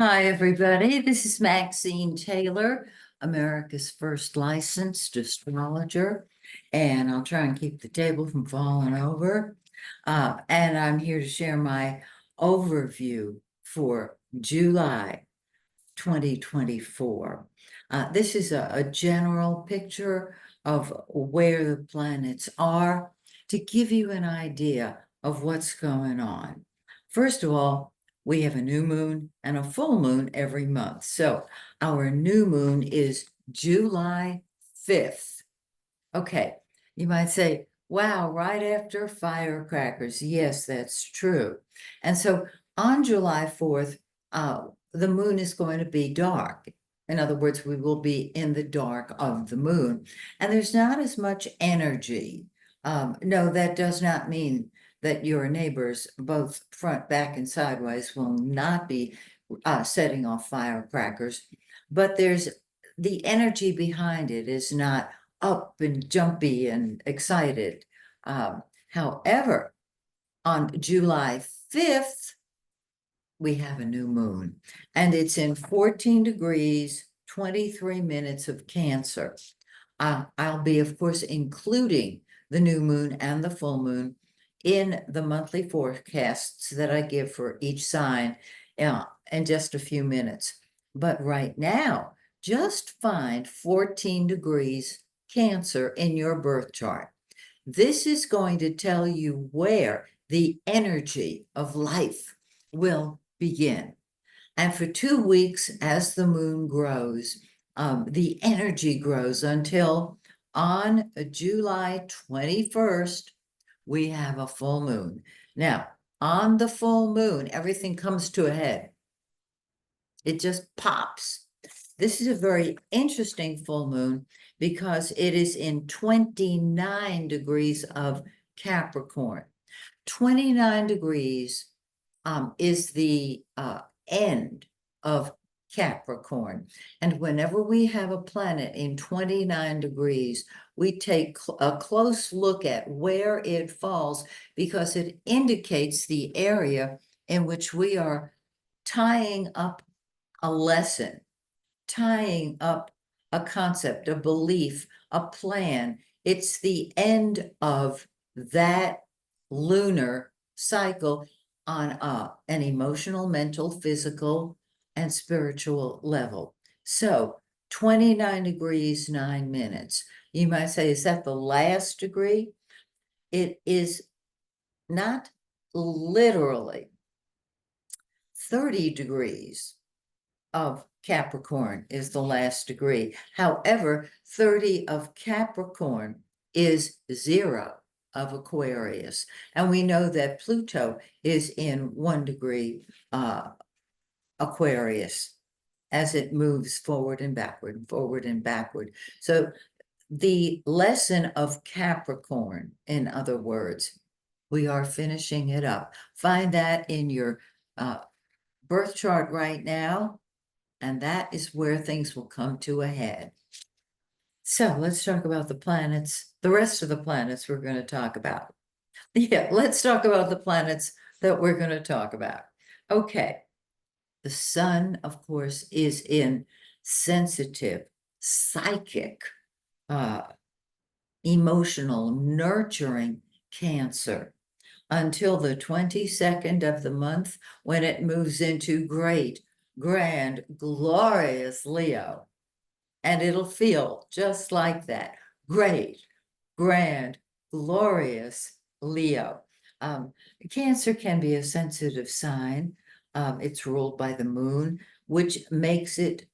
Hi, everybody. This is Maxine Taylor, America's first licensed astrologer, and I'll try and keep the table from falling over. And I'm here to share my overview for July 2024. This is a general picture of where the planets are to give you an idea of what's going on. First of all, we have a new moon and a full moon every month. So our new moon is July 5th. Okay, you might say, wow, right after firecrackers. Yes, that's true. And so on July 4th, the moon is going to be dark. In other words, we will be in the dark of the moon, and there's not as much energy. No, that does not mean that your neighbors, both front, back, and sideways, will not be setting off firecrackers, but there's the energy behind it is not up and jumpy and excited. However, on July 5th, we have a new moon, and it's in 14 degrees, 23 minutes of Cancer. I'll be, of course, including the new moon and the full moon in the monthly forecasts that I give for each sign in just a few minutes. But right now, just find 14 degrees Cancer in your birth chart. This is going to tell you where the energy of life will begin. And for 2 weeks, as the moon grows, the energy grows until on July 21st, we have a full moon. Now, on the full moon, everything comes to a head. It just pops. This is a very interesting full moon because it is in 29 degrees of Capricorn. 29 degrees is the end of Capricorn. And whenever we have a planet in 29 degrees, we take a close look at where it falls because it indicates the area in which we are tying up a lesson, tying up a concept, a belief, a plan. It's the end of that lunar cycle on an emotional, mental, physical, and spiritual level. So 29 degrees, 9 minutes. You might say, is that the last degree? It is not literally 30 degrees of Capricorn is the last degree. However, 30 of Capricorn is 0 of Aquarius. And we know that Pluto is in 1 degree Aquarius as it moves forward and backward, forward and backward. So the lesson of Capricorn, in other words, we are finishing it up. Find that in your birth chart right now. And that is where things will come to a head. So let's talk about the planets, the rest of the planets we're going to talk about. Yeah, let's talk about the planets that we're going to talk about. Okay, the sun, of course, is in sensitive, psychic, uh, emotional, nurturing Cancer until the 22nd of the month when it moves into great, grand, glorious Leo. And it'll feel just like that. Great, grand, glorious Leo. Cancer can be a sensitive sign. It's ruled by the moon, which makes it,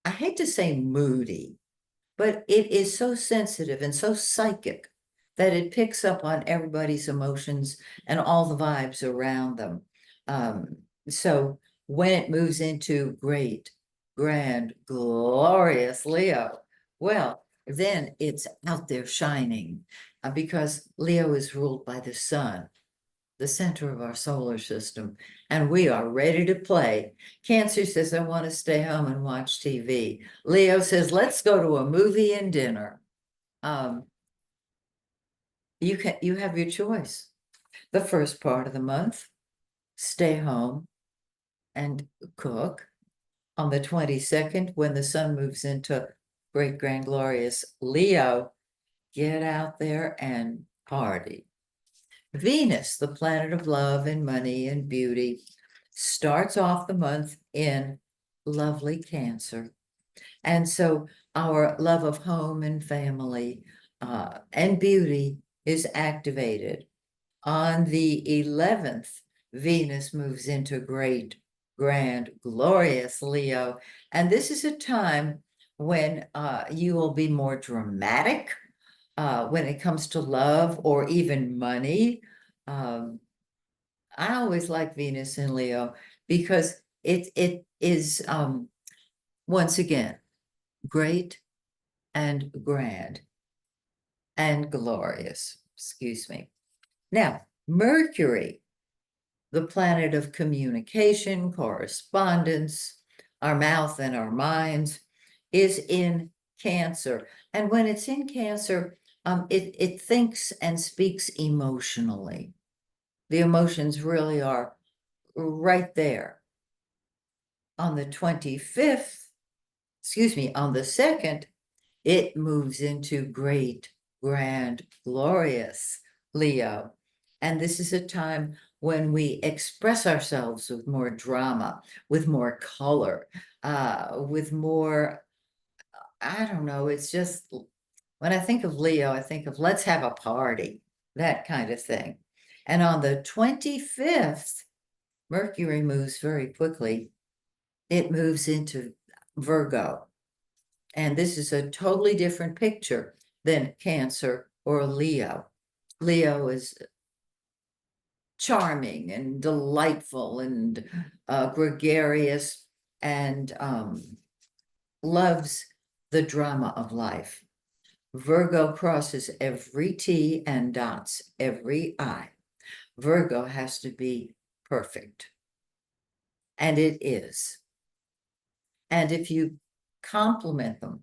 I hate to say moody, but it is so sensitive and so psychic that it picks up on everybody's emotions and all the vibes around them. So when it moves into great, grand, glorious Leo, well, then it's out there shining because Leo is ruled by the sun, the center of our solar system, and we are ready to play. Cancer says, I want to stay home and watch TV. Leo says, let's go to a movie and dinner. Um, you have your choice. The first part of the month, stay home, and cook. On the 22nd, when the sun moves into great grand glorious Leo, get out there and party. Venus, the planet of love and money and beauty, starts off the month in lovely Cancer. And so our love of home and family and beauty is activated. On the 11th, Venus moves into great, grand, glorious Leo. And this is a time when you will be more dramatic when it comes to love or even money. I always like Venus in Leo because it is once again great and grand and glorious. Excuse me. Now, Mercury, the planet of communication, correspondence, our mouth and our minds, is in Cancer. And when it's in Cancer, it thinks and speaks emotionally. The emotions really are right there. On the 25th, excuse me, on the 2nd, it moves into great, grand, glorious Leo. And this is a time when we express ourselves with more drama, with more color, with more, I don't know, it's just, when I think of Leo, I think of let's have a party, that kind of thing. And on the 25th, Mercury moves very quickly. It moves into Virgo. And this is a totally different picture than Cancer or Leo. Leo is charming and delightful and gregarious and loves the drama of life. Virgo crosses every T and dots every I. Virgo has to be perfect. And it is. And if you compliment them,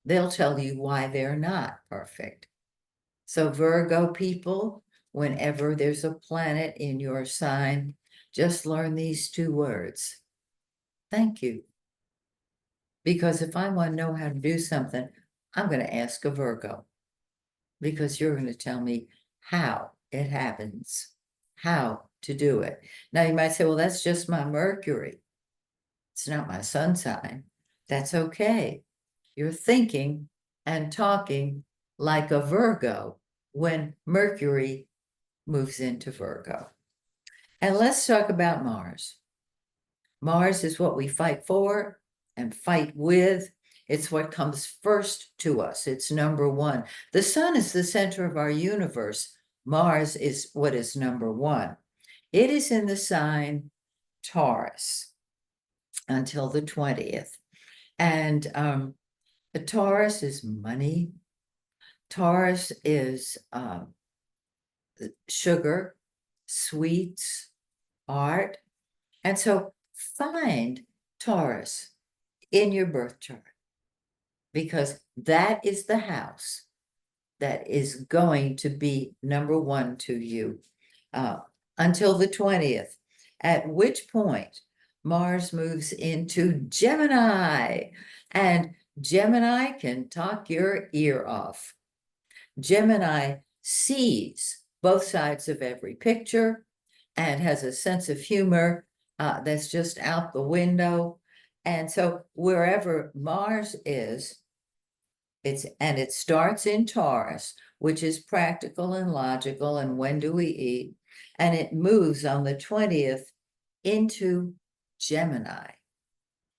they'll tell you why they're not perfect. So Virgo people, whenever there's a planet in your sign, just learn these 2 words. Thank you. Because if I want to know how to do something, I'm going to ask a Virgo. Because you're going to tell me how it happens, how to do it. Now you might say, well, that's just my Mercury. It's not my sun sign. That's okay. You're thinking and talking like a Virgo when Mercury moves into Virgo. And let's talk about Mars. Mars is what we fight for and fight with. It's what comes first to us. It's number 1. The sun is the center of our universe. Mars is what is number 1. It is in the sign Taurus until the 20th. And the Taurus is money. Taurus is sugar, sweets, art. And so find Taurus in your birth chart because that is the house that is going to be number 1 to you until the 20th, at which point Mars moves into Gemini, and Gemini can talk your ear off. Gemini sees both sides of every picture and has a sense of humor that's just out the window. And so wherever Mars is, it starts in Taurus, which is practical and logical, and when do we eat? And it moves on the 20th into Gemini.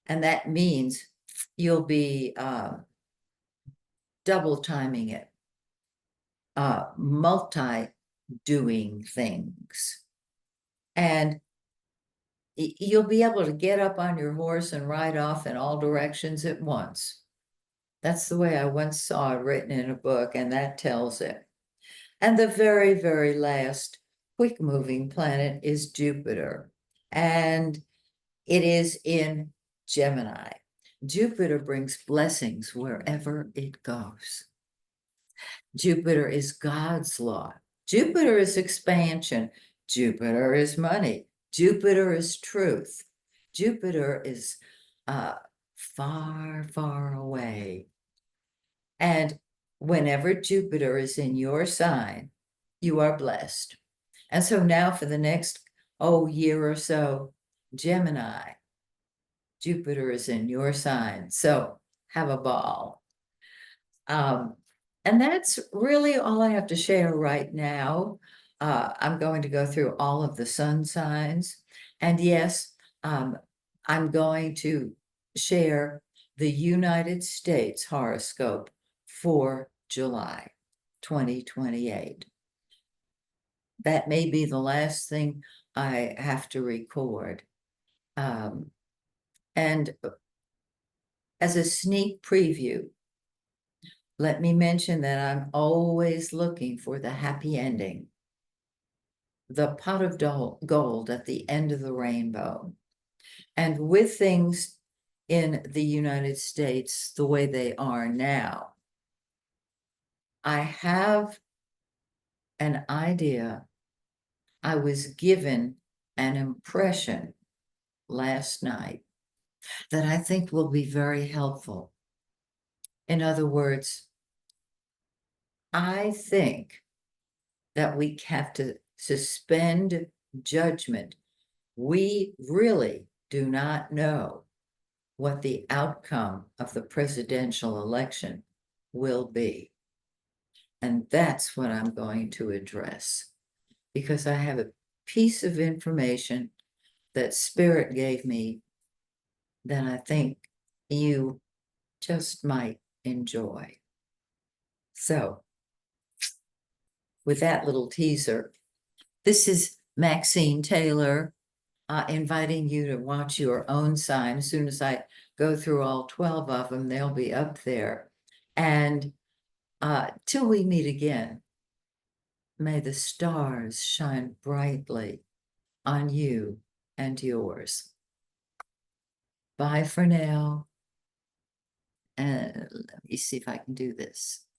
And that means you'll be double timing it, multi-doing things. And you'll be able to get up on your horse and ride off in all directions at once. That's the way I once saw it written in a book, and that tells it. And the very, very last quick-moving planet is Jupiter, and it is in Gemini. Jupiter brings blessings wherever it goes. Jupiter is God's law. Jupiter is expansion. Jupiter is money. Jupiter is truth. Jupiter is far, far away. And whenever Jupiter is in your sign, you are blessed. And so now for the next, year or so, Gemini, Jupiter is in your sign. So have a ball. And that's really all I have to share right now. I'm going to go through all of the sun signs. And yes, I'm going to share the United States horoscope for July 2028. That may be the last thing I have to record. And as a sneak preview, let me mention that I'm always looking for the happy ending, the pot of gold at the end of the rainbow. And with things in the United States the way they are now, I have an idea. I was given an impression last night that I think will be very helpful. In other words, I think that we have to suspend judgment. We really do not know what the outcome of the presidential election will be. And that's what I'm going to address, because I have a piece of information that Spirit gave me that I think you just might enjoy. So, with that little teaser, this is Maxine Taylor, inviting you to watch your own sign. As soon as I go through all 12 of them, they'll be up there. And till we meet again, may the stars shine brightly on you and yours. Bye for now. And let me see if I can do this.